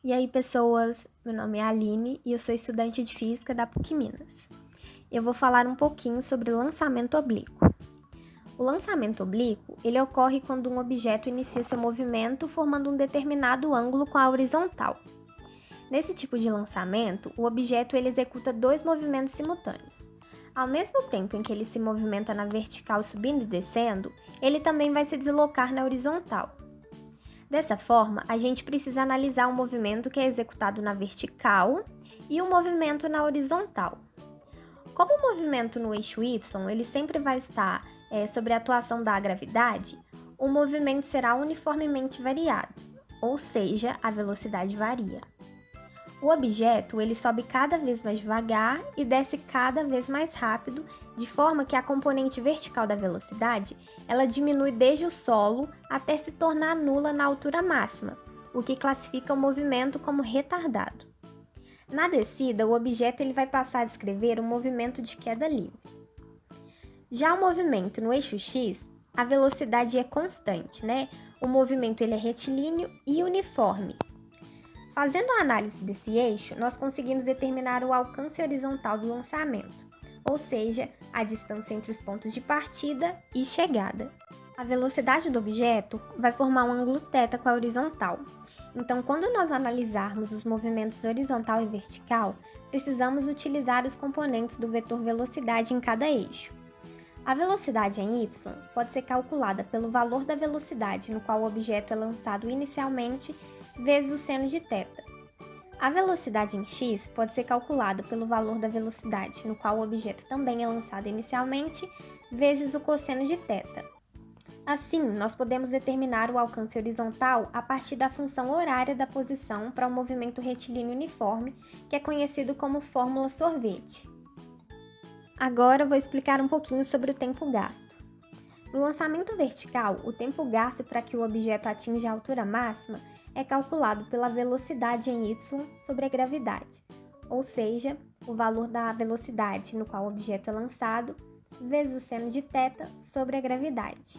E aí, pessoas, meu nome é Aline e eu sou estudante de Física da PUC Minas. Eu vou falar um pouquinho sobre lançamento oblíquo. O lançamento oblíquo, ele ocorre quando um objeto inicia seu movimento formando um determinado ângulo com a horizontal. Nesse tipo de lançamento, o objeto ele executa dois movimentos simultâneos. Ao mesmo tempo em que ele se movimenta na vertical subindo e descendo, ele também vai se deslocar na horizontal. Dessa forma, a gente precisa analisar o movimento que é executado na vertical e o movimento na horizontal. Como o movimento no eixo y ele sempre vai estar sobre a atuação da gravidade, o movimento será uniformemente variado, ou seja, a velocidade varia. O objeto ele sobe cada vez mais devagar e desce cada vez mais rápido, de forma que a componente vertical da velocidade ela diminui desde o solo até se tornar nula na altura máxima, o que classifica o movimento como retardado. Na descida, o objeto ele vai passar a descrever um movimento de queda livre. Já o movimento no eixo x, a velocidade é constante, O movimento ele é retilíneo e uniforme. Fazendo a análise desse eixo, nós conseguimos determinar o alcance horizontal do lançamento, ou seja, a distância entre os pontos de partida e chegada. A velocidade do objeto vai formar um ângulo θ com a horizontal. Então, quando nós analisarmos os movimentos horizontal e vertical, precisamos utilizar os componentes do vetor velocidade em cada eixo. A velocidade em y pode ser calculada pelo valor da velocidade no qual o objeto é lançado inicialmente vezes o seno de θ. A velocidade em x pode ser calculada pelo valor da velocidade no qual o objeto também é lançado inicialmente vezes o cosseno de θ. Assim, nós podemos determinar o alcance horizontal a partir da função horária da posição para o movimento retilíneo uniforme, que é conhecido como fórmula sorvete. Agora eu vou explicar um pouquinho sobre o tempo gasto. No lançamento vertical, o tempo gasto para que o objeto atinja a altura máxima é calculado pela velocidade em y sobre a gravidade, ou seja, o valor da velocidade no qual o objeto é lançado vezes o seno de θ sobre a gravidade.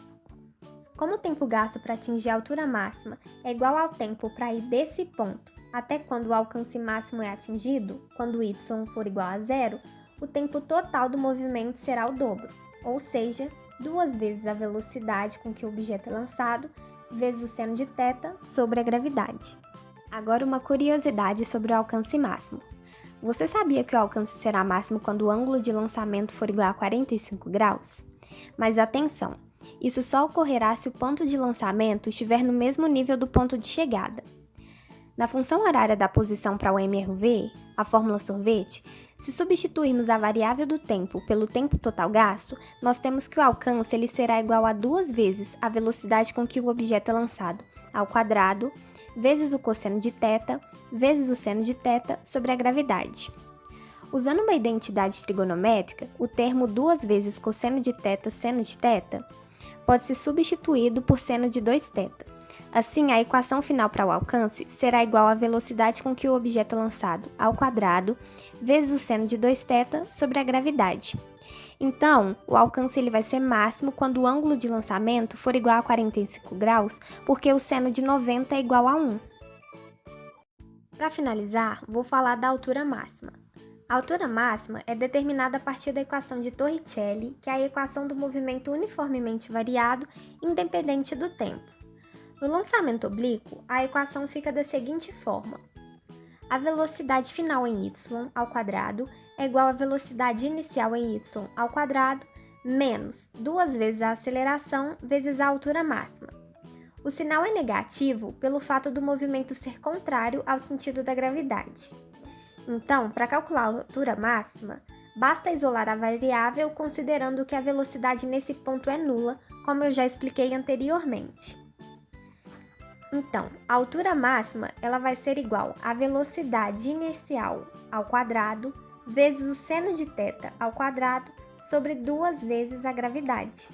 Como o tempo gasto para atingir a altura máxima é igual ao tempo para ir desse ponto até quando o alcance máximo é atingido, quando y for igual a zero, o tempo total do movimento será o dobro, ou seja, 2 vezes a velocidade com que o objeto é lançado vezes o seno de θ sobre a gravidade. Agora uma curiosidade sobre o alcance máximo. Você sabia que o alcance será máximo quando o ângulo de lançamento for igual a 45 graus? Mas atenção, isso só ocorrerá se o ponto de lançamento estiver no mesmo nível do ponto de chegada. Na função horária da posição para o MRV, a fórmula sorvete, se substituirmos a variável do tempo pelo tempo total gasto, nós temos que o alcance ele será igual a 2 vezes a velocidade com que o objeto é lançado, ao quadrado, vezes o cosseno de θ, vezes o seno de θ sobre a gravidade. Usando uma identidade trigonométrica, o termo 2 vezes cosseno de θ seno de θ pode ser substituído por seno de 2θ. Assim, a equação final para o alcance será igual à velocidade com que o objeto é lançado ao quadrado vezes o seno de 2θ sobre a gravidade. Então, o alcance ele vai ser máximo quando o ângulo de lançamento for igual a 45 graus, porque o seno de 90 é igual a 1. Para finalizar, vou falar da altura máxima. A altura máxima é determinada a partir da equação de Torricelli, que é a equação do movimento uniformemente variado, independente do tempo. No lançamento oblíquo, a equação fica da seguinte forma: a velocidade final em y ao quadrado é igual à velocidade inicial em y ao quadrado menos 2 vezes a aceleração vezes a altura máxima. O sinal é negativo pelo fato do movimento ser contrário ao sentido da gravidade. Então, para calcular a altura máxima, basta isolar a variável considerando que a velocidade nesse ponto é nula, como eu já expliquei anteriormente. Então, a altura máxima ela vai ser igual à velocidade inicial ao quadrado vezes o seno de θ ao quadrado sobre 2 vezes a gravidade.